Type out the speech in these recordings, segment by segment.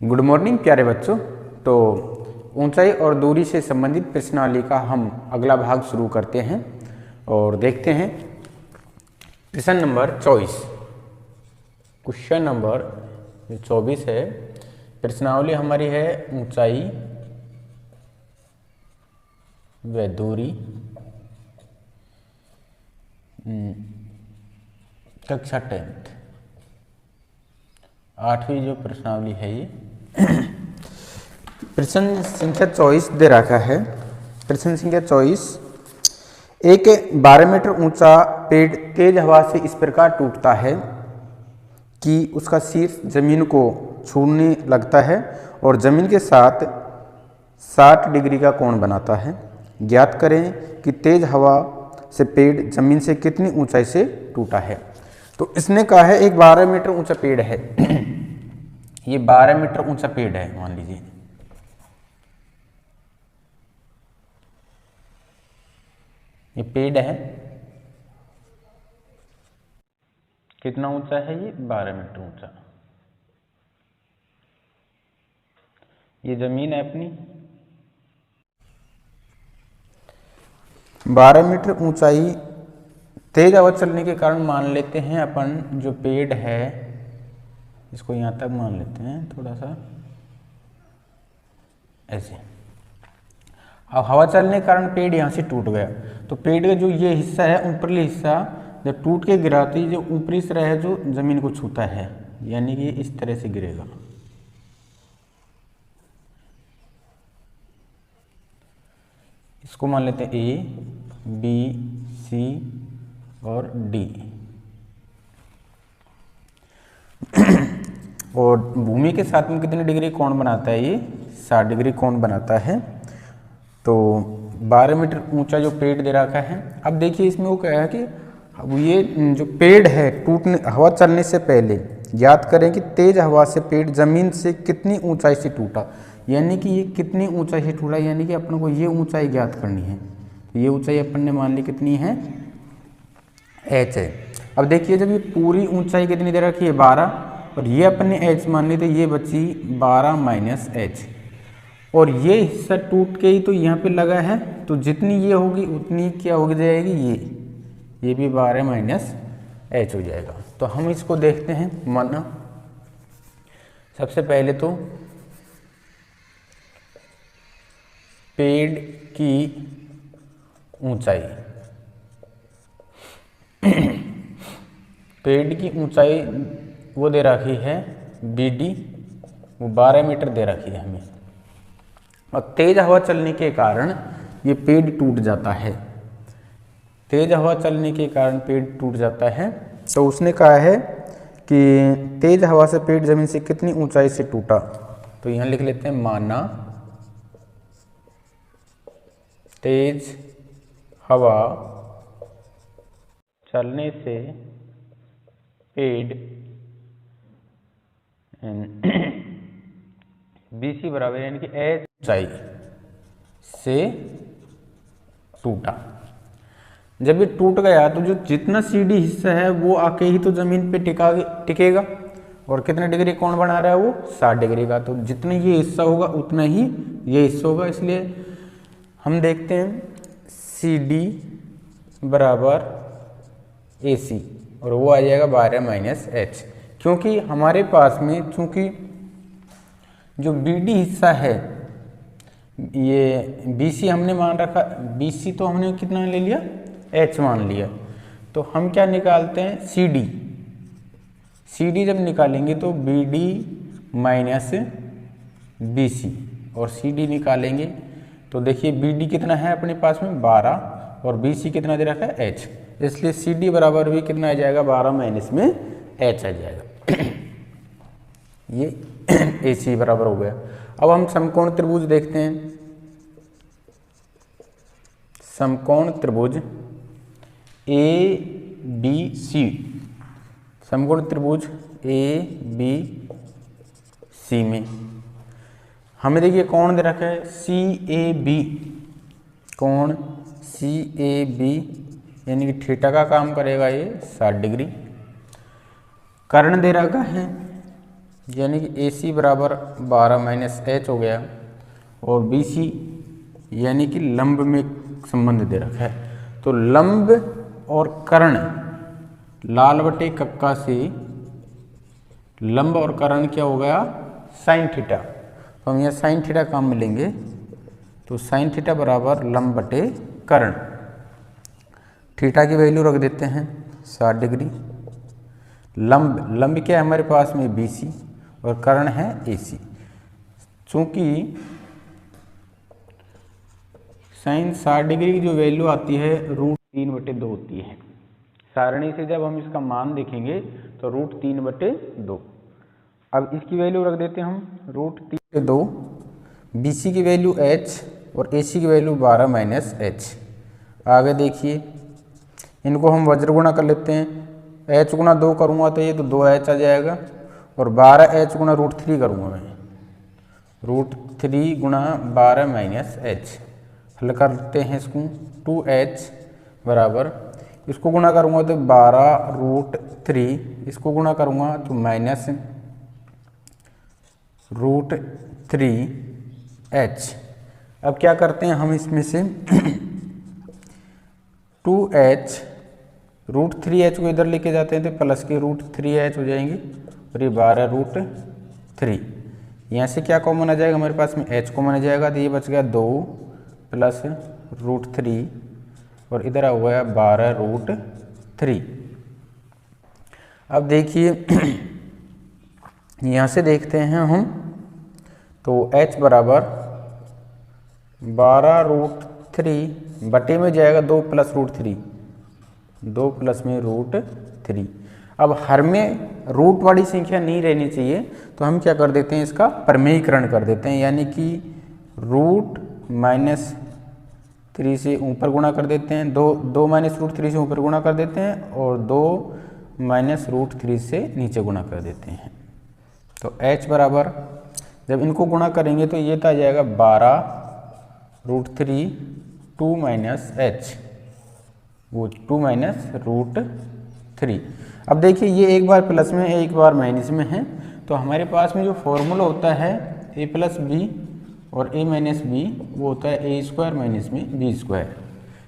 Good morning प्यारे बच्चों। तो ऊंचाई और दूरी से संबंधित प्रश्नावली का हम अगला भाग शुरू करते हैं और देखते हैं प्रश्न नंबर 24। क्वेश्चन नंबर 24 है। प्रश्नावली हमारी है ऊंचाई व दूरी कक्षा 10th 8वीं जो प्रश्नावली है ये प्रश्न संख्या 24 दे रखा है। प्रश्न संख्या 24, एक 12 मीटर ऊंचा पेड़ तेज हवा से इस प्रकार टूटता है कि उसका शीर्ष जमीन को छूने लगता है और जमीन के साथ 60 डिग्री का कोण बनाता है। ज्ञात करें कि तेज हवा से पेड़ जमीन से कितनी ऊंचाई से टूटा है। तो इसने कहा है एक 12 मीटर ऊंचा पेड़ है ये 12 मीटर ऊंचा पेड़ है, मान लीजिए। ये पेड़ है, कितना ऊंचा है ये? 12 मीटर ऊंचा। ये जमीन है अपनी, 12 मीटर ऊंचाई। तेज हवा चलने के कारण मान लेते हैं अपन जो पेड़ है इसको यहां तक मान लेते हैं, थोड़ा सा ऐसे। अब हवा चलने के कारण पेड़ यहां से टूट गया, तो पेड़ का जो ये हिस्सा है ऊपरली हिस्सा जब टूट के गिरा तो जो ऊपरी सिरा है जो जमीन को छूता है, यानी कि इस तरह से गिरेगा। इसको मान लेते हैं ए, बी, सी और डी। और भूमि के साथ में कितने डिग्री कोण बनाता है ये? 60 डिग्री कोण बनाता है। तो 12 मीटर ऊंचा जो पेड़ दे रखा है। अब देखिए इसमें वो क्या है कि अब ये जो पेड़ है टूटने हवा चलने से पहले ज्ञात करें कि तेज हवा से पेड़ जमीन से कितनी ऊंचाई से टूटा, यानी कि ये कितनी ऊंचाई से टूटा, यानी कि अपन को ये ऊंचाई ज्ञात करनी है। ये ऊंचाई अपन ने मान ली कितनी है? h है। अब देखिए जब ये पूरी ऊंचाई कितनी दे रखी है? 12, और ये अपन ने h मान ली तो ये बची 12 माइनस h, और ये हिस्सा टूट के ही तो यहाँ पे लगा है, तो जितनी ये होगी उतनी क्या हो जाएगी? ये भी 12 माइनस h हो जाएगा। तो हम इसको देखते हैं माना। सबसे पहले तो पेड़ की ऊंचाई पेड़ की ऊंचाई वो दे रखी है BD, वो 12 मीटर दे रखी है हमें, और तेज हवा चलने के कारण ये पेड़ टूट जाता है। तेज हवा चलने के कारण पेड़ टूट जाता है। तो उसने कहा है कि तेज हवा से पेड़ जमीन से कितनी ऊंचाई से टूटा। तो यहां लिख लेते हैं माना तेज हवा चलने से पेड़ BC बराबर यानी कि h ऊंचाई से टूटा। जब ये टूट गया तो जो जितना CD हिस्सा है वो आके ही तो जमीन पे टिकेगा, और कितने डिग्री कोण बना रहा है वो? 60 डिग्री का। तो जितना ये हिस्सा होगा उतना ही ये हिस्सा होगा, इसलिए हम देखते हैं CD बराबर AC, और वो आ जाएगा 12 माइनस h, क्योंकि हमारे पास में चूंकि जो BD हिस्सा है ये BC हमने मान रखा, BC तो हमने कितना ले लिया? h मान लिया। तो हम क्या निकालते हैं? CD जब निकालेंगे तो BD माइनस BC, और CD निकालेंगे तो देखिए BD कितना है अपने पास में? 12, और BC कितना दे रखा है? h, इसलिए CD बराबर भी कितना आ जाएगा? 12 माइनस में h आ जाएगा। ये AC बराबर हो गया। अब हम समकोण त्रिभुज देखते हैं। समकोण त्रिभुज ABC, समकोण त्रिभुज ABC में हमें देखिए कोण दे रखा है CAB, कोण CAB यानी कि थीटा का काम करेगा ये 60 डिग्री। कर्ण दे रखा है यानी कि ए सी बराबर 12 माइनस एच हो गया, और बी सी यानी कि लंब में संबंध दे रखा है। तो लंब और कर्ण, लाल बटे कक्का से लंब और कर्ण क्या हो गया, साइन थीटा। तो हम यहाँ साइन थीटा काम में लेंगे, तो साइन थीटा बराबर लंब बटे कर्ण। थीटा की वैल्यू रख देते हैं 60 डिग्री। लंब क्या है हमारे पास में बी सी, और कर्ण है ए सी। चूँकि साइन 60 डिग्री की जो वैल्यू आती है √3/2 होती है। सारणी से जब हम इसका मान देखेंगे तो √3/2। अब इसकी वैल्यू रख देते हैं हम √3/2। बी सी की वैल्यू h और ए सी की वैल्यू 12 माइनस एच। आगे देखिए, इनको हम वज्र गुणा कर लेते हैं। h गुणा 2 करूँगा तो ये तो 2h आ जाएगा, और 12h गुणा √3 करूँगा मैं, √3 गुणा 12 माइनस एच। हल करते हैं इसको, 2h बराबर, इसको गुणा करूँगा तो 12√3, इसको गुणा करूँगा तो माइनस √3h। अब क्या करते हैं हम इसमें से 2h √3h को इधर लेके जाते हैं तो प्लस के √3h हो जाएंगे, और ये 12√3। यहाँ से क्या कॉमन आ जाएगा हमारे पास में, h कॉमन आ जाएगा, तो ये बच गया 2 प्लस √3, और इधर आ गया 12√3। अब देखिए यहाँ से देखते हैं हम, तो h बराबर 12√3 बटे में जाएगा 2 प्लस √3, 2 प्लस में √3। अब हर में रूट वाली संख्या नहीं रहनी चाहिए, तो हम क्या कर देते हैं, इसका प्रमेयीकरण कर देते हैं, यानी कि √-3 से ऊपर गुणा कर देते हैं, 2 माइनस √3 से ऊपर गुणा कर देते हैं, और 2 माइनस √3 से नीचे गुणा कर देते हैं। तो h बराबर, जब इनको गुणा करेंगे तो ये तो आ जाएगा 12√3 2 माइनस h, वो 2 माइनस √3। अब देखिए ये एक बार प्लस में है, एक बार माइनस में है, तो हमारे पास में जो फॉर्मूला होता है a प्लस बी और a माइनस बी, वो होता है a² माइनस में b²।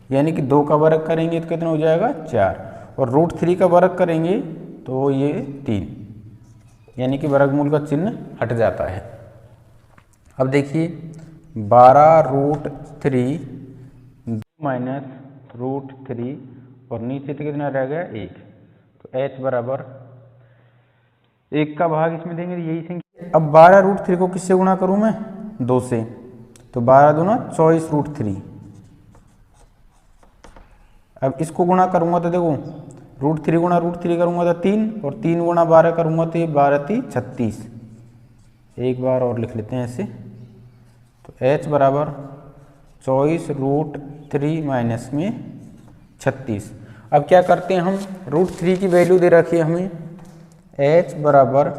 यानी कि 2 का वर्ग करेंगे तो कितना हो जाएगा 4, और √3 का वर्ग करेंगे तो ये 3, यानी कि वर्गमूल का चिन्ह हट जाता है। अब देखिए 12√3 2 माइनस √3, और नीचे तो कितना रह गया 1, तो h बराबर 1 का भाग इसमें देंगे, यही संख्या। अब 12√3 को किससे गुणा करूं मैं, 2 से, तो 12 दूना 24√3। अब इसको गुणा करूंगा तो देखो √3 गुणा √3 करूंगा तो 3, और 3 गुणा 12 करूंगा तो ये 12×3 = 36। एक बार और लिख लेते हैं ऐसे, तो h बराबर 24√3 माइनस में 36। अब क्या करते हैं हम, √3 की वैल्यू दे रखी है हमें, h बराबर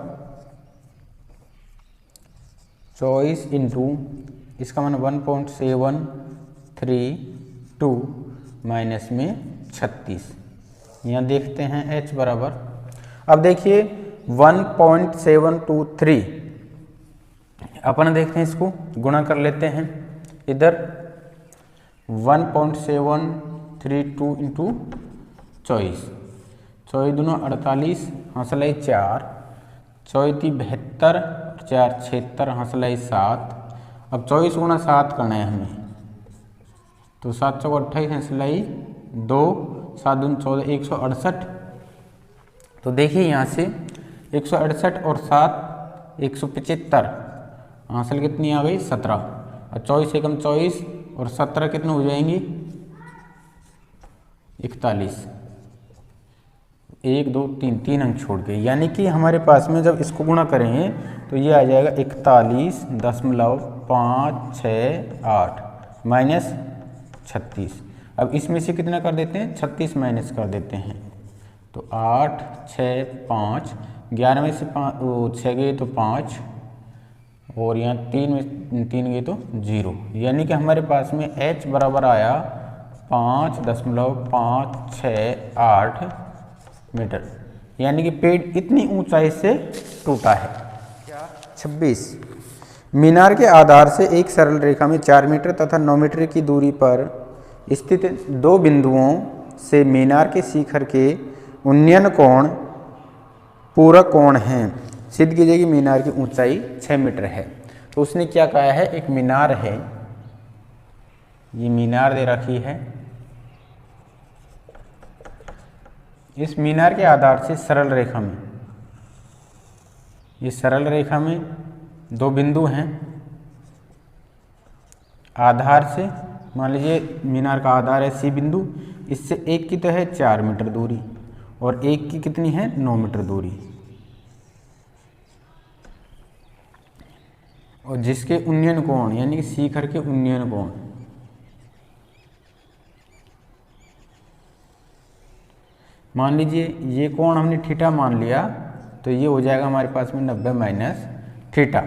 24 इंटू, इसका मान 1.732 माइनस में 36। यहाँ देखते हैं h बराबर, अब देखिए 1.723, अपन देखते हैं इसको गुणा कर लेते हैं। इधर 1.732 इंटू 24, 24 दूना 48, हंसलाई 4, 24 72, 4 76, हंसलाई 7। अब 24 गुणा 7 करना है हमें, तो 7 चौक 28, हंसलाई 2, 7 दून 14, 168। तो देखिए यहाँ से 168 और 7 175, हासिल कितनी आ गई 17, और 24 एकम 24 और 17 कितने हो जाएंगी 41। 1 2 3 3 अंक छोड़ गए, यानी कि हमारे पास में जब इसको गुणा करेंगे तो ये आ जाएगा 41.568 माइनस 36। अब इसमें से कितना कर देते हैं, 36 माइनस कर देते हैं, तो 8 6 5, 11 में से 6 गए तो 5, और यहाँ 3 में 3 गए तो 0, यानी कि हमारे पास में h बराबर आया 5.568 मीटर, यानी कि पेड़ इतनी ऊंचाई से टूटा है। 26। मीनार के आधार से एक सरल रेखा में 4 मीटर तथा 9 मीटर की दूरी पर स्थित दो बिंदुओं से मीनार के शिखर के उन्नयन कोण पूरक कोण हैं। सिद्ध कीजिए कि मीनार की ऊंचाई 6 मीटर है। तो उसने क्या कहा है, एक मीनार है, ये मीनार दे रखी है, इस मीनार के आधार से सरल रेखा में, ये सरल रेखा में दो बिंदु हैं, आधार से मान लीजिए मीनार का आधार है सी बिंदु, इससे एक की तो है 4 मीटर दूरी और एक की कितनी है 9 मीटर दूरी, और जिसके उन्नयन कोण यानी कि शिखर के उन्नयन कोण मान लीजिए ये कोण हमने थीटा मान लिया, तो ये हो जाएगा हमारे पास में 90 माइनस थीटा,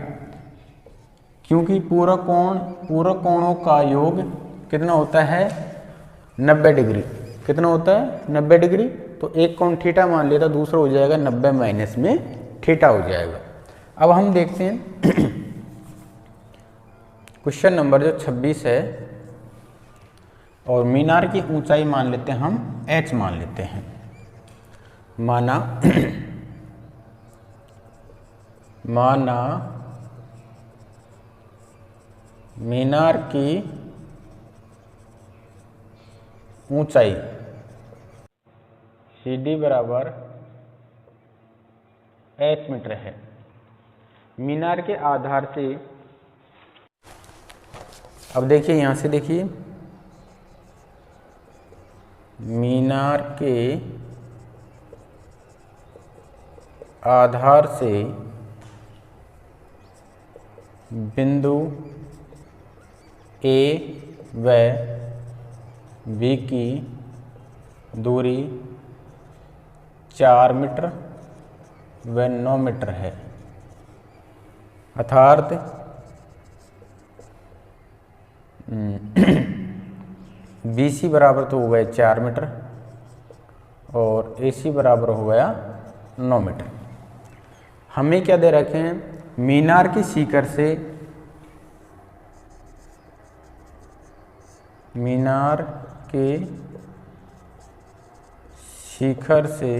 क्योंकि पूरक कोणों का योग कितना होता है 90 डिग्री। कितना होता है 90 डिग्री। तो एक कोण थीटा मान लिया था, दूसरा हो जाएगा 90 माइनस में थीटा हो जाएगा। अब हम देखते हैं क्वेश्चन नंबर जो 26 है, और मीनार की ऊंचाई मान लेते हैं हम h मान लेते हैं। माना मीनार की ऊंचाई CD बराबर h मीटर है। मीनार के आधार से, अब देखिए यहां से देखिए, मीनार के आधार से बिंदु A व B की दूरी 4 मीटर व 9 मीटर है, अर्थात BC बराबर तो हो गया 4 मीटर और AC बराबर हो गया 9 मीटर। हमें क्या दे रखे हैं, मीनार की शिखर से, मीनार के शिखर से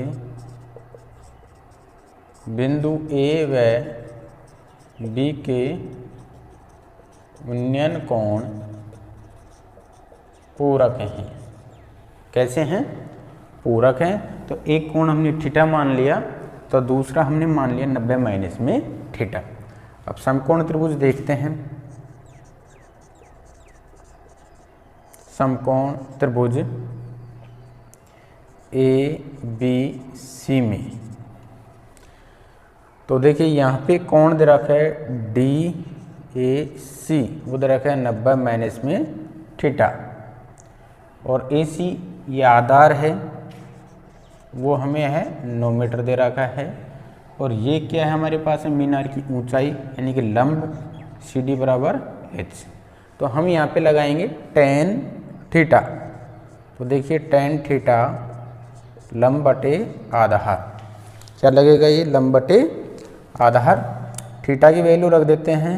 बिंदु A व B के उन्नयन कोण पूरक हैं। कैसे हैं, पूरक हैं। तो एक कोण हमने थीटा मान लिया, तो दूसरा हमने मान लिया 90 माइनस में थीटा। अब समकोण त्रिभुज देखते हैं। समकोण त्रिभुज ABC में, तो देखिए यहाँ पे कोण दे रखा है DAC, वो दे रखा है 90 माइनस में थीटा, और AC ये आधार है, वो हमें है 9 मीटर दे रखा है, और ये क्या है हमारे पास है मीनार की ऊंचाई यानी कि लंब CD बराबर h। तो हम यहाँ पे लगाएंगे tan थीटा। तो देखिए tan थीटा लंब बटे आधार, क्या लगेगा ये लंब बटे आधार। थीटा की वैल्यू रख देते हैं।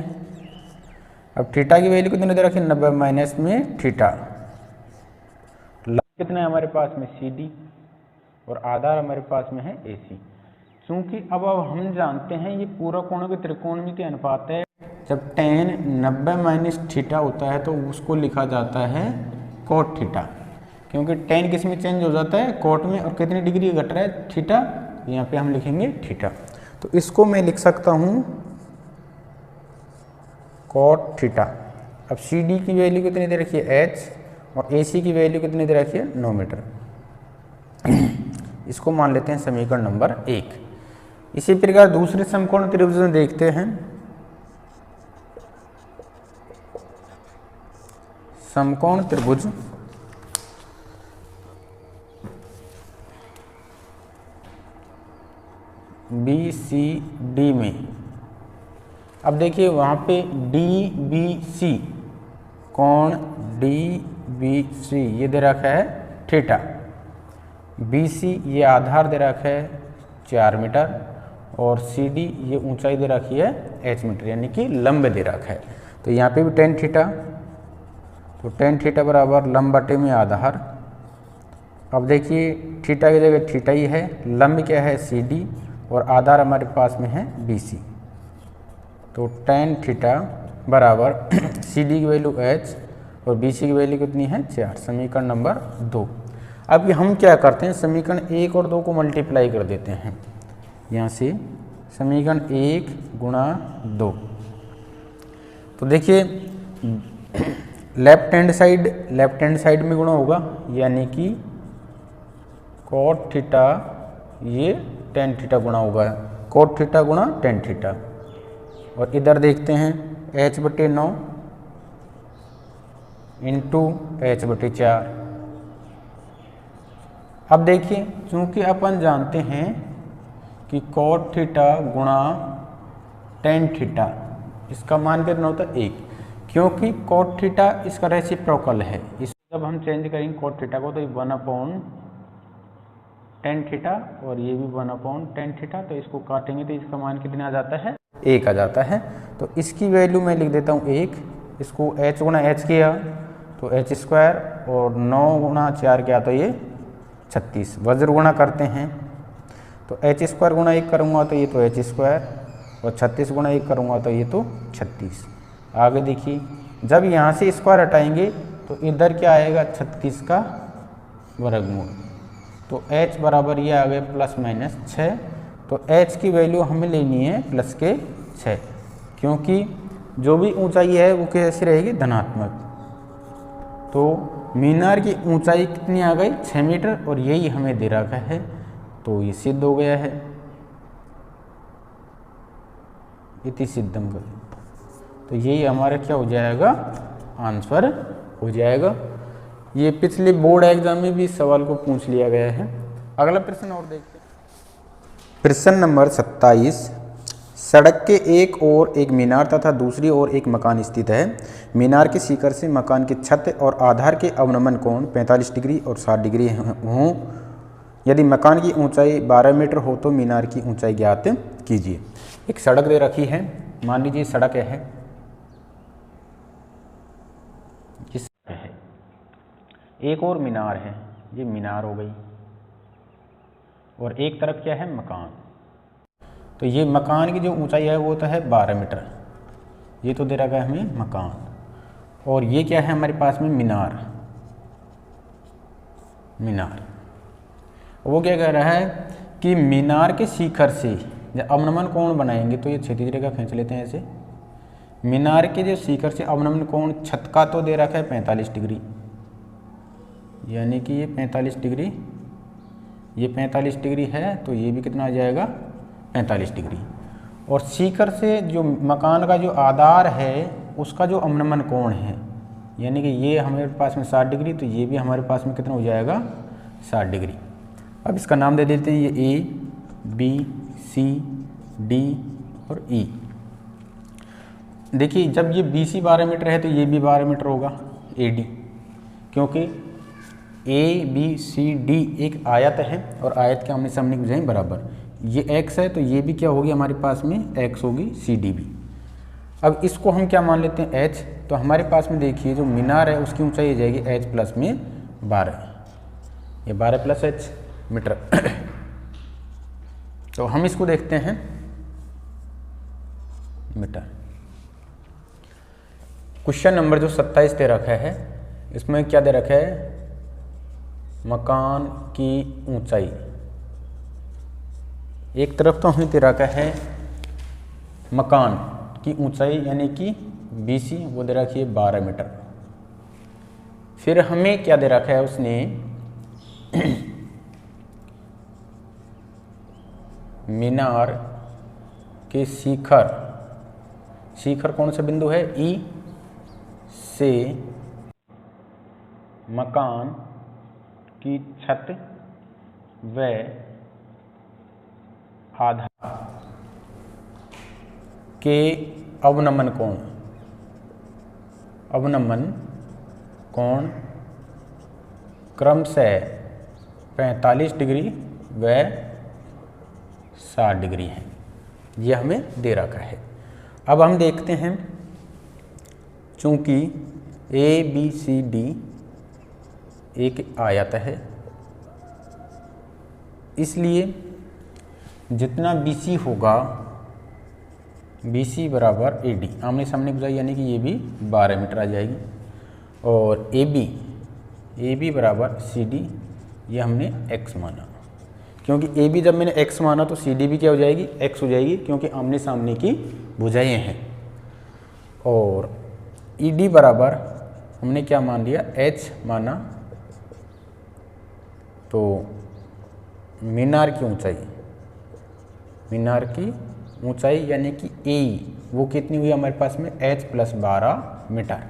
अब थीटा की वैल्यू कितने दे रखी है 90 माइनस में थीटा। कितना है हमारे पास में CD और आधार हमारे पास में है AC। चूंकि अब हम जानते हैं ये पूरक कोणों के त्रिकोणमिति अनुपात है। जब tan 90 माइनस थीटा होता है तो उसको लिखा जाता है कोट थीटा, क्योंकि tan किस में चेंज हो जाता है कोट में, और कितनी डिग्री घट रहा है थीटा, यहाँ पे हम लिखेंगे थीटा। तो इसको मैं लिख सकता हूँ कोट थीटा। अब CD की वैल्यू कितनी दे रखी है h, और AC की वैल्यू कितनी दे रखी है 9 मीटर। इसको मान लेते हैं समीकरण नंबर 1। इसी प्रकार दूसरे समकोण त्रिभुज में देखते हैं। समकोण त्रिभुज BCD में, अब देखिए वहाँ पे DBC, कोण DBC ये दे रखा है थीटा, BC ये आधार दे रखा है 4 मीटर, और सी डी ये ऊंचाई दे रखी है h मीटर, यानी कि लंब दे रखा है। तो यहाँ पे भी टेन थीटा, तो टेन थीटा बराबर लंब बटे में आधार। अब देखिए थीटा की जगह थीटा ही है, लंब क्या है सी डी और आधार हमारे पास में है बी सी। तो टेन थीटा बराबर सी डी की वैल्यू h और बी सी की वैल्यू कितनी है 4, समीकरण नंबर 2। अब हम क्या करते हैं, समीकरण 1 और 2 को मल्टीप्लाई कर देते हैं। यहाँ से समीकरण 1 गुणा 2, तो देखिए लेफ्ट हैंड साइड में गुणा होगा, यानी कि कॉट थीटा ये टेन थीटा गुणा होगा, कॉट थीटा गुणा टेन थीटा। और इधर देखते हैं h बटे 9 इंटू h बटे 4। अब देखिए चूंकि अपन जानते हैं कि कॉट थीटा गुणा टेन थीटा इसका मान कितना होता है 1, क्योंकि कॉट थीटा इसका रेसिप्रोकल है। इस जब हम चेंज करेंगे कॉट थीटा को तो ये 1/टेन थीटा और ये भी 1/टेन थीटा, तो इसको काटेंगे तो इसका मान कितना आ जाता है 1 आ जाता है। तो इसकी वैल्यू मैं लिख देता हूँ 1, इसको h गुणा h किया तो h स्क्वायर और 9 गुणा 4 किया तो ये 36, वज्र गुणा करते हैं तो h स्क्वायर गुणा 1 करूँगा तो ये तो h स्क्वायर और 36 गुणा 1 करूँगा तो ये तो 36। आगे देखिए जब यहाँ से स्क्वायर हटाएंगे तो इधर क्या आएगा 36 का वर्गमूल, तो h बराबर ये आ गए ±6। तो h की वैल्यू हमें लेनी है प्लस के 6, क्योंकि जो भी ऊंचाई है वो कैसी रहेगी धनात्मक। तो मीनार की ऊंचाई कितनी आ गई 6 मीटर और यही हमें दे रखा है, तो ये सिद्ध हो गया है। इति सिद्धम कर, तो यही हमारा क्या हो जाएगा आंसर हो जाएगा। ये पिछले बोर्ड एग्जाम में भी इस सवाल को पूछ लिया गया है। अगला प्रश्न और देखते हैं। प्रश्न नंबर 27, सड़क के एक ओर एक मीनार तथा दूसरी ओर एक मकान स्थित है। मीनार के शिखर से मकान की छत और आधार के अवनमन कोण 45 डिग्री और 60 डिग्री हों। यदि मकान की ऊंचाई 12 मीटर हो तो मीनार की ऊंचाई ज्ञात कीजिए। एक सड़क दे रखी है, मान लीजिए सड़क है, एक और मीनार है, ये मीनार हो गई और एक तरफ क्या है मकान। तो ये मकान की जो ऊंचाई है वो तो है 12 मीटर, ये तो दे रखा है हमें मकान, और ये क्या है हमारे पास में मीनार। वो क्या कह रहा है कि मीनार के शिखर से जब अवनमन कोण बनाएंगे तो ये क्षैतिज रेखा खींच लेते हैं ऐसे। मीनार के जो शिखर से अवनमन कोण छत का तो दे रखा है 45 डिग्री, यानी कि ये 45 डिग्री, ये 45 डिग्री है तो ये भी कितना आ जाएगा 45 डिग्री। और शिखर से जो मकान का जो आधार है उसका जो अवनमन कोण है, यानी कि ये हमारे पास में 60 डिग्री, तो ये भी हमारे पास में कितना हो जाएगा 60 डिग्री। अब इसका नाम दे देते हैं, ये ए बी सी डी और ई। देखिए जब ये बी सी 12 मीटर है तो ये भी 12 मीटर होगा ए डी, क्योंकि ए बी सी डी एक आयत है और आयत के आमने सामने की भुजाएं बराबर। ये x है तो ये भी क्या होगी हमारे पास में x होगी, सी डी भी। अब इसको हम क्या मान लेते हैं h, तो हमारे पास में देखिए जो मीनार है उसकी ऊंचाई हो जाएगी h प्लस में 12, ये 12 प्लस h मीटर। तो हम इसको देखते हैं मीटर। क्वेश्चन नंबर जो 27 दे रखा है, इसमें क्या दे रखा है, मकान की ऊंचाई। एक तरफ तो हमें दे रखा है मकान की ऊंचाई यानी कि BC, वो दे रखी है 12 मीटर। फिर हमें क्या दे रखा है उसने मीनार के शिखर, शिखर कौन सा बिंदु है E से मकान की छत व आधार के अवनमन कोण क्रमशः 45 डिग्री व 60 डिग्री है। ये हमें दे रखा है। अब हम देखते हैं, चूंकि ए बी सी डी एक आयत है, इसलिए जितना BC होगा, BC बराबर AD, आमने सामने बुझाई, यानी कि ये भी 12 मीटर आ जाएगी। और AB बराबर CD, ये हमने x माना, क्योंकि AB जब मैंने x माना तो CD भी क्या हो जाएगी, x हो जाएगी, क्योंकि आमने सामने की भुजाएं हैं। और ED बराबर हमने क्या मान लिया, H माना, तो मीनार की ऊंचाई यानी कि AE वो कितनी हुई हमारे पास में, H + 12 मीटर।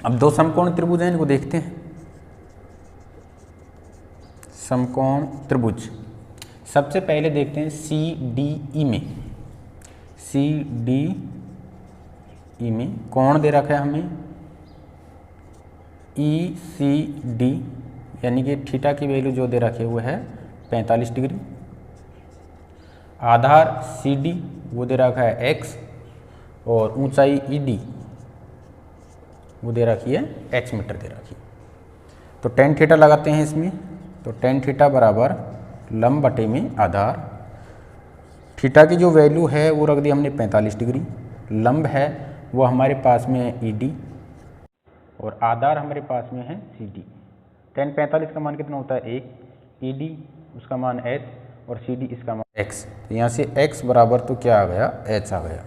अब दो समकोण त्रिभुज हैं, इनको देखते हैं। समकोण त्रिभुज सबसे पहले देखते हैं CDE में कोण दे रखा है हमें ECD, यानी कि थीटा की वैल्यू जो दे रखे हुए है 45 डिग्री। आधार CD वो दे रखा है x, और ऊंचाई ED वो दे रखी है h मीटर दे रखी है। तो tan थीटा लगाते हैं इसमें, तो tan थीटा बराबर लंब बटे में आधार। थीटा की जो वैल्यू है वो रख दी हमने 45 डिग्री, लंब है वो हमारे पास में है ED, और आधार हमारे पास में है CD। tan 45 का मान कितना होता है 1, ED उसका मान h, और CD इसका मान x। तो यहाँ से x बराबर तो क्या आ गया, h आ गया।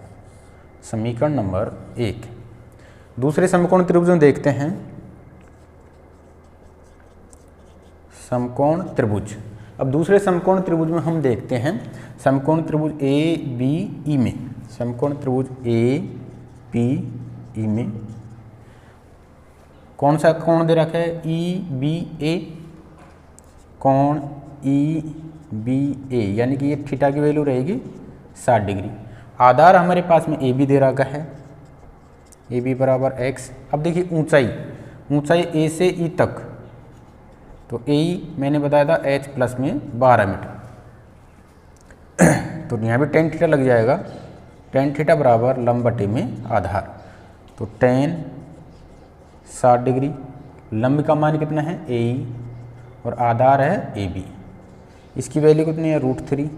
समीकरण नंबर 1। दूसरे समकोण त्रिभुज में देखते हैं। समकोण त्रिभुज, अब दूसरे समकोण त्रिभुज में हम देखते हैं समकोण त्रिभुज ABE में, समकोण त्रिभुज ABE में कौन सा कोण दे रखा है, EBA, कोण EBA, यानी कि ये थीटा की वैल्यू रहेगी 60 डिग्री। आधार हमारे पास में AB दे रखा है, AB बराबर x। अब देखिए ऊंचाई A से E तक, तो AE मैंने बताया था h प्लस में 12 मीटर, तो यहाँ भी tan थीटा लग जाएगा। tan थीटा बराबर लंब बटे में आधार, तो tan 60 डिग्री, लंब का मान कितना है AE, और आधार है AB। इसकी वैल्यू कितनी है √3।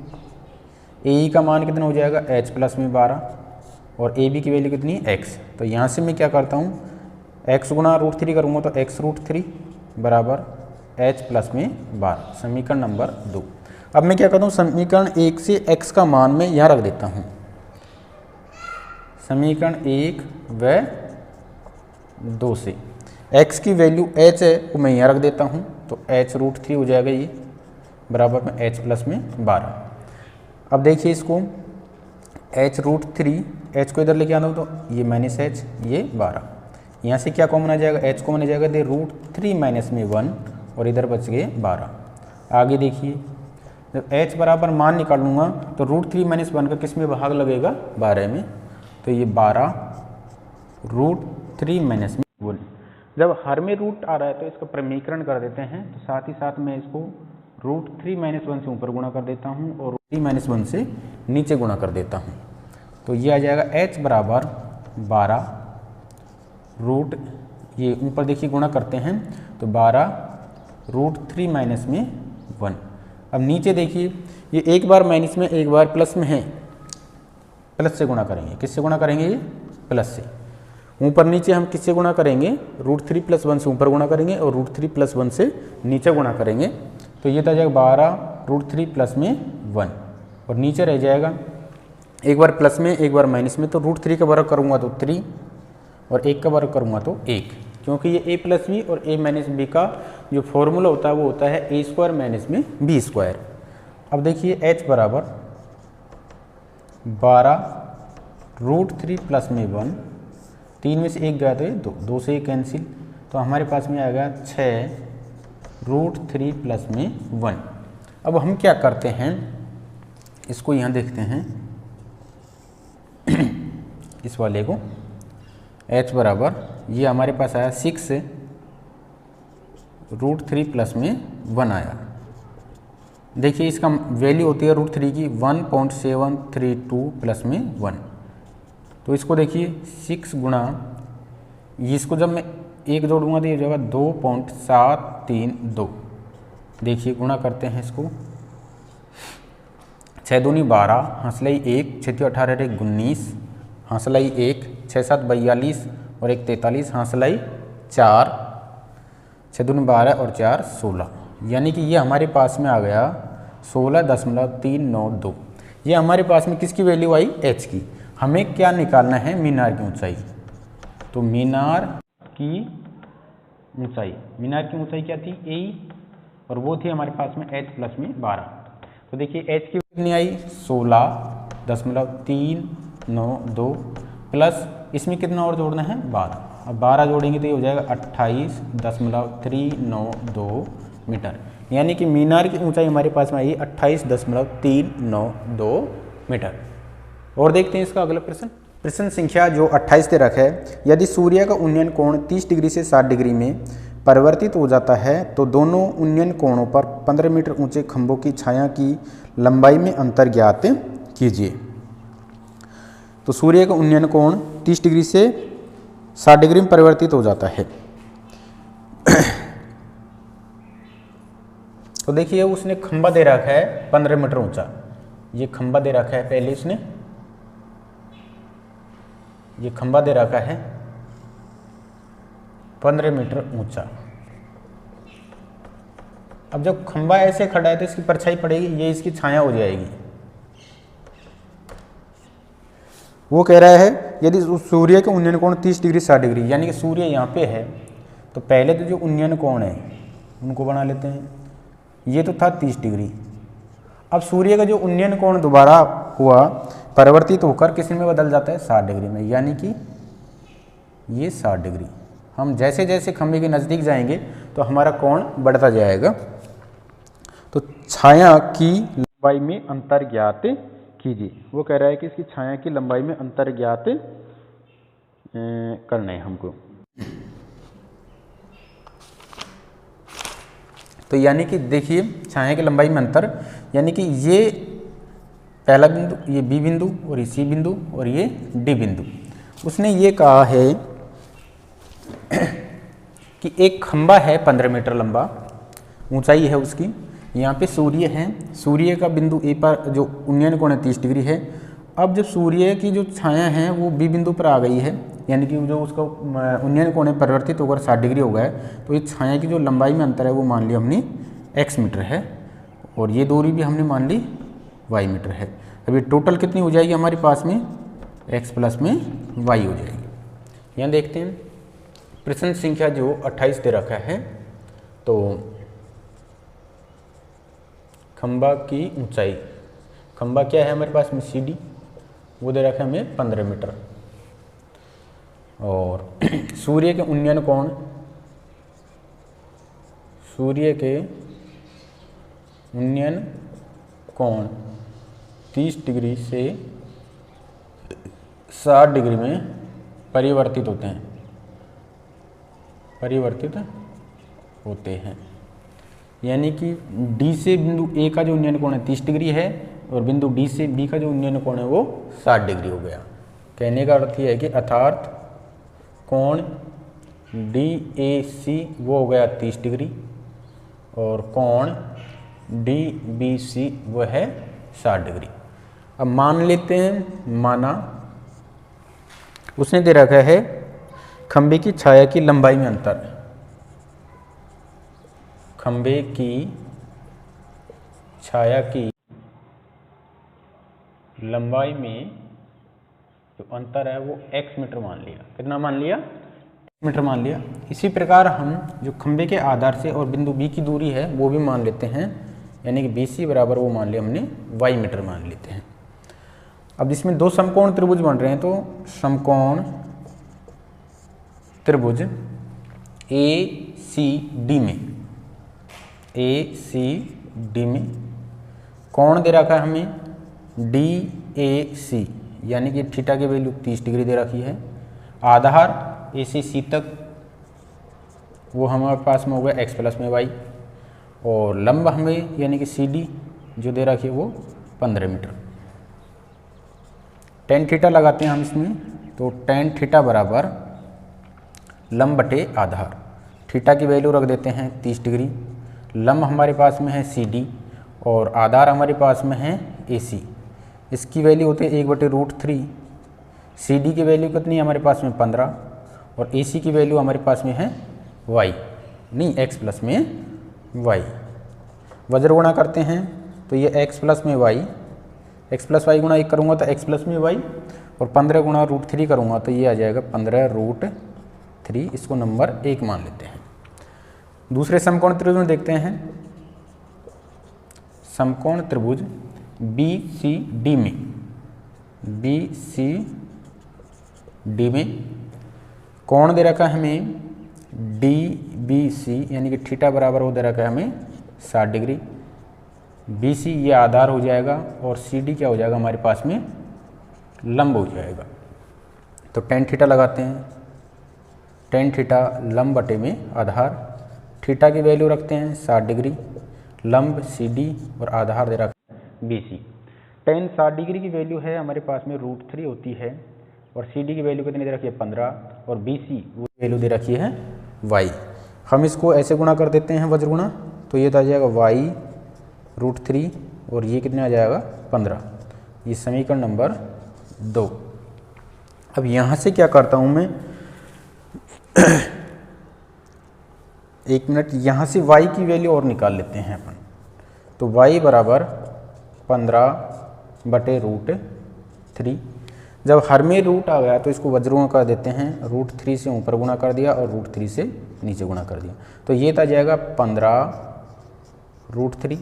AE का मान कितना हो जाएगा h प्लस में 12, और AB की वैल्यू कितनी है x। तो यहाँ से मैं क्या करता हूँ, x गुना √3 करूँगा तो x √3 बराबर h प्लस में 12। समीकरण नंबर 2। अब मैं क्या करता हूँ, समीकरण 1 से x का मान मैं यहाँ रख देता हूँ। समीकरण 1 व 2 से x की वैल्यू h है वो मैं यहाँ रख देता हूँ, तो h √3 हो जाएगा ये, बराबर में h प्लस में 12। अब देखिए इसको, h √3, h को इधर लेके आना हो तो ये माइनस h, ये 12, यहाँ से क्या कॉमन आ जाएगा, h कॉमन आ जाएगा, दे √3 माइनस में 1, और इधर बच गए 12। आगे देखिए, जब h बराबर मान निकाल लूँगा तो √3 माइनस 1 का किस में भाग लगेगा, 12 में, तो ये 12 √3 माइनस में 1। जब हर में रूट आ रहा है तो इसका प्रमीकरण कर देते हैं, तो साथ ही साथ मैं इसको √3 माइनस 1 से ऊपर गुणा कर देता हूँ, और √3 माइनस 1 से नीचे गुणा कर देता हूँ। तो ये आ जाएगा h बराबर 12 रूट, ये ऊपर देखिए गुणा करते हैं तो 12 √3 माइनस में 1। अब नीचे देखिए, ये एक बार माइनस में एक बार प्लस में है, प्लस से गुणा करेंगे। किससे गुणा करेंगे, ये प्लस से। ऊपर नीचे हम किससे गुणा करेंगे, √3 + 1 से ऊपर गुणा करेंगे, और √3 + 1 से नीचे गुणा करेंगे। तो ये तो आ जाएगा 12 √3 प्लस में 1, और नीचे रह जाएगा एक बार प्लस में एक बार माइनस में, तो √3 का वर्ग करूँगा तो 3, और 1 का वर्ग करूँगा तो 1, क्योंकि ये a + b और a - b का जो फॉर्मूला होता है वो होता है a² माइनस में b²। अब देखिए h बराबर 12 √3 प्लस में 1, 3 में से 1 गया तो ये 2 से 1 कैंसिल, तो हमारे पास में आ गया 6 √3 प्लस में 1। अब हम क्या करते हैं, इसको यहाँ देखते हैं इस वाले को, h बराबर ये हमारे पास आया 6 √3 प्लस में 1 आया, देखिए इसका वैल्यू होती है √3 की 1.732 प्लस में 1। तो इसको देखिए 6 गुणा, इसको जब मैं 1 जोड़ूंगा तो ये हो जाएगा 2.732। देखिए गुणा करते हैं इसको, 6 दूनी 12, हंसलाई 1, 6 18 1 19, हंसलाई 1, 6 7 42 और 1 43, हंसलाई 4, 6 दूनी 12 और 4 16, यानी कि ये हमारे पास में आ गया 16.392। ये हमारे पास में किसकी वैल्यू आई? एच की। हमें क्या निकालना है? मीनार की ऊंचाई। तो मीनार की ऊंचाई, मीनार की ऊंचाई क्या थी? ए, और वो थी हमारे पास में एच प्लस में 12। तो देखिए एच की कितनी आई? 16.392 प्लस इसमें कितना और जोड़ना है? 12। अब 12 जोड़ेंगे तो ये हो जाएगा 28.392 मीटर, यानी कि मीनार की ऊंचाई हमारे पास में आई 28.392 मीटर। और देखते हैं इसका अगला प्रश्न। प्रश्न संख्या जो 28 दे रखा है, यदि सूर्य का उन्नयन कोण 30 डिग्री से 60 डिग्री में परिवर्तित हो जाता है तो दोनों उन्नयन कोणों पर 15 मीटर ऊंचे खंभों की छाया की लंबाई में अंतर ज्ञात कीजिए। तो सूर्य का उन्नयन कोण 30 डिग्री से 60 डिग्री में परिवर्तित हो जाता है। तो देखिए उसने खंभा दे रखा है 15 मीटर ऊंचा, ये खंभा दे रखा है, पहले उसने ये खंभा दे रखा है 15 मीटर ऊंचा। अब जब खंभा ऐसे खड़ा है तो इसकी परछाई पड़ेगी, ये इसकी छाया हो जाएगी। वो कह रहा है यदि सूर्य का उन्नयन कोण 30 डिग्री 60 डिग्री, यानी कि सूर्य यहाँ पे है, तो पहले तो जो उन्नयन कोण है उनको बना लेते हैं। ये तो था 30 डिग्री। अब सूर्य का जो उन्नयन कोण दोबारा हुआ परिवर्तित होकर किस में बदल जाता है? 60 डिग्री में, यानी कि ये 60 डिग्री। हम जैसे जैसे खंभे के नज़दीक जाएंगे तो हमारा कोण बढ़ता जाएगा। तो छाया की लंबाई में अंतर ज्ञात कीजिए। वो कह रहा है कि इसकी छाया की लंबाई में अंतर ज्ञात करना है हमको। तो यानी कि देखिए छाया की लंबाई में अंतर, यानी कि ये पहला बिंदु, ये बी बिंदु और ये सी बिंदु और ये डी बिंदु। उसने ये कहा है कि एक खंबा है 15 मीटर लंबा, ऊंचाई है उसकी, यहाँ पे सूर्य है, सूर्य का बिंदु ए पर जो उन्नयन कोण है 30 डिग्री है। अब जब सूर्य की जो छाया है वो बी बिंदु पर आ गई है, यानी कि जो उसका उन्नयन कोण है परिवर्तित होकर 60 डिग्री हो गया है, तो ये छाया की जो लंबाई में अंतर है वो मान लिया हमने x मीटर है, और ये दूरी भी हमने मान ली y मीटर है। अब ये टोटल कितनी हो जाएगी हमारे पास में? x प्लस में y हो जाएगी। यहाँ देखते हैं प्रश्न संख्या जो 28 दे रखा है। तो खंबा की ऊंचाई, खंबा क्या है हमारे पास में? CD, वो दे रखा है हमें 15 मीटर। और सूर्य के उन्नयन कोण, सूर्य के उन्नयन कोण 30 डिग्री से 60 डिग्री में परिवर्तित होते हैं, परिवर्तित होते हैं, यानी कि डी से बिंदु ए का जो उन्नयन कोण है 30 डिग्री है, और बिंदु डी से बी का जो उन्नयन कोण है वो 60 डिग्री हो गया। कहने का अर्थ यह है कि अर्थात कोण DAC वो हो गया 30 डिग्री, और कोण DBC वो है 60 डिग्री। अब मान लेते हैं, माना उसने दे रखा है खंबे की छाया की लंबाई में अंतर, खंबे की छाया की लंबाई में जो अंतर है वो x मीटर मान लिया। कितना मान लिया? मीटर मान लिया। इसी प्रकार हम जो खंबे के आधार से और बिंदु B की दूरी है वो भी मान लेते हैं, यानी कि BC बराबर वो मान लिया हमने y मीटर मान लेते हैं। अब इसमें दो समकोण त्रिभुज बन रहे हैं, तो समकोण त्रिभुज ACD में कोण दे रखा है हमें DAC, यानी कि थीटा की वैल्यू 30 डिग्री दे रखी है। आधार A से C तक वो हमारे पास में हो गया x प्लस में y, और लंब हमें यानी कि सी डी जो दे रखी है वो 15 मीटर। टेन थीटा लगाते हैं हम इसमें, तो टेन थीटा बराबर लंब बटे आधार। थीटा की वैल्यू रख देते हैं 30 डिग्री। लंब हमारे पास में है सी डी और आधार हमारे पास में है ए सी। इसकी वैल्यू होती है 1/√3। सी डी की वैल्यू कितनी है हमारे पास में 15 और ए सी की वैल्यू हमारे पास में है y, नहीं x प्लस में y। वज्र गुणा करते हैं तो ये x प्लस में y, x प्लस वाई गुणा 1 करूँगा तो x प्लस में y और 15 गुणा √3 करूँगा तो ये आ जाएगा 15√3। इसको नंबर 1 मान लेते हैं। दूसरे समकोण त्रिभुज में देखते हैं। समकोण त्रिभुज बी सी डी में कोण दे रखा है हमें डी बी सी यानी कि थीटा बराबर वो दे रखा है हमें 60 डिग्री। बी सी ये आधार हो जाएगा और सी डी क्या हो जाएगा हमारे पास में लंब हो जाएगा। तो टेन थीटा लगाते हैं। टेन थीटा लंब बटे में आधार। थीटा की वैल्यू रखते हैं 60 डिग्री, लंब सी डी और आधार दे रखा है बी सी। टेन 60 डिग्री की वैल्यू है हमारे पास में √3 होती है और सी डी की वैल्यू कितनी दे रखी है 15 और बी सी वो वैल्यू दे रखी है y। हम इसको ऐसे गुणा कर देते हैं वज्र गुणा, तो ये तो आ जाएगा y √3 और ये कितने आ जाएगा 15। ये समीकरण नंबर 2। अब यहाँ से क्या करता हूँ मैं एक मिनट, यहाँ से y की वैल्यू और निकाल लेते हैं अपन। तो y बराबर 15/√3। जब हर में रूट आ गया तो इसको वज्र गुणा कर देते हैं। √3 से ऊपर गुणा कर दिया और √3 से नीचे गुणा कर दिया, तो ये आ जाएगा 15√3।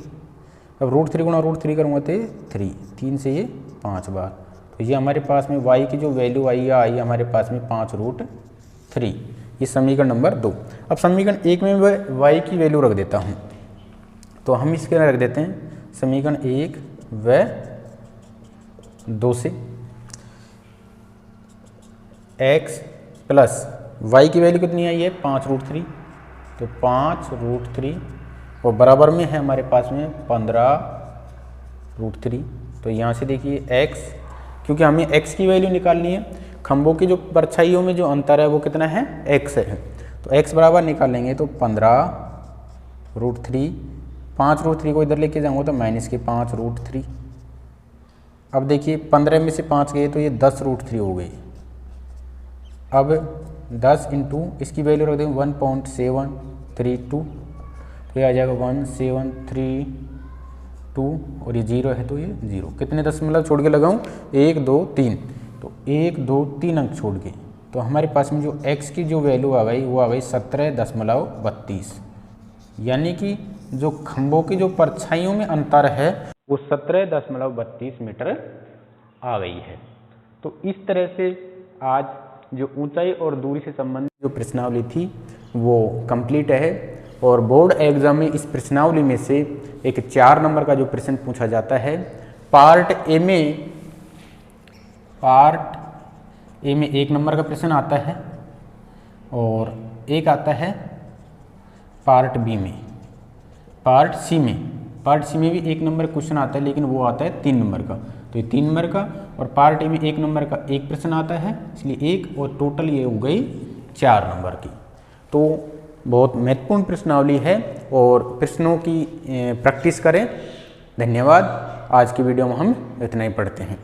अब √3 गुणा √3 करूँगा तो 3 से ये 5 बार, तो ये हमारे पास में y की जो वैल्यू आई हमारे पास में 5√3। ये समीकरण नंबर 2। अब समीकरण 1 में मैं y की वैल्यू रख देता हूँ, तो हम इसके रख देते हैं समीकरण 1 व 2 से x प्लस y की वैल्यू कितनी आई है 5√3, तो 5√3 और बराबर में है हमारे पास में 15√3। तो यहाँ से देखिए x, क्योंकि हमें x की वैल्यू निकालनी है, खंभों की जो परछाइयों में जो अंतर है वो कितना है x है, तो x बराबर निकालेंगे तो 15√3। 5√3 को इधर लेके जाऊँगा तो -5√3। अब देखिए 15 में से 5 गए तो ये 10√3 हो गई। अब 10 इंटू इसकी वैल्यू रख देंगे 1.732, तो ये आ जाएगा 1732 और ये 0 है तो ये 0। कितने दशमलव छोड़ के लगाऊं 1 2 3, तो 1 2 3 अंक छोड़ के, तो हमारे पास में जो x की जो वैल्यू आ गई वो आ गई 17.32। यानी कि जो खंभों की जो परछाइयों में अंतर है वो 17.32 मीटर आ गई है। तो इस तरह से आज जो ऊंचाई और दूरी से संबंधित जो प्रश्नावली थी वो कंप्लीट है। और बोर्ड एग्जाम में इस प्रश्नावली में से एक 4 नंबर का जो प्रश्न पूछा जाता है। पार्ट ए में 1 नंबर का प्रश्न आता है और एक आता है पार्ट बी में। पार्ट सी में भी 1 नंबर क्वेश्चन आता है, लेकिन वो आता है 3 नंबर का, तो ये 3 नंबर का। और पार्ट ए में 1 नंबर का एक प्रश्न आता है, इसलिए 1 और टोटल ये हो गई 4 नंबर की। तो बहुत महत्वपूर्ण प्रश्नावली है और प्रश्नों की प्रैक्टिस करें। धन्यवाद। आज की वीडियो में हम इतना ही पढ़ते हैं।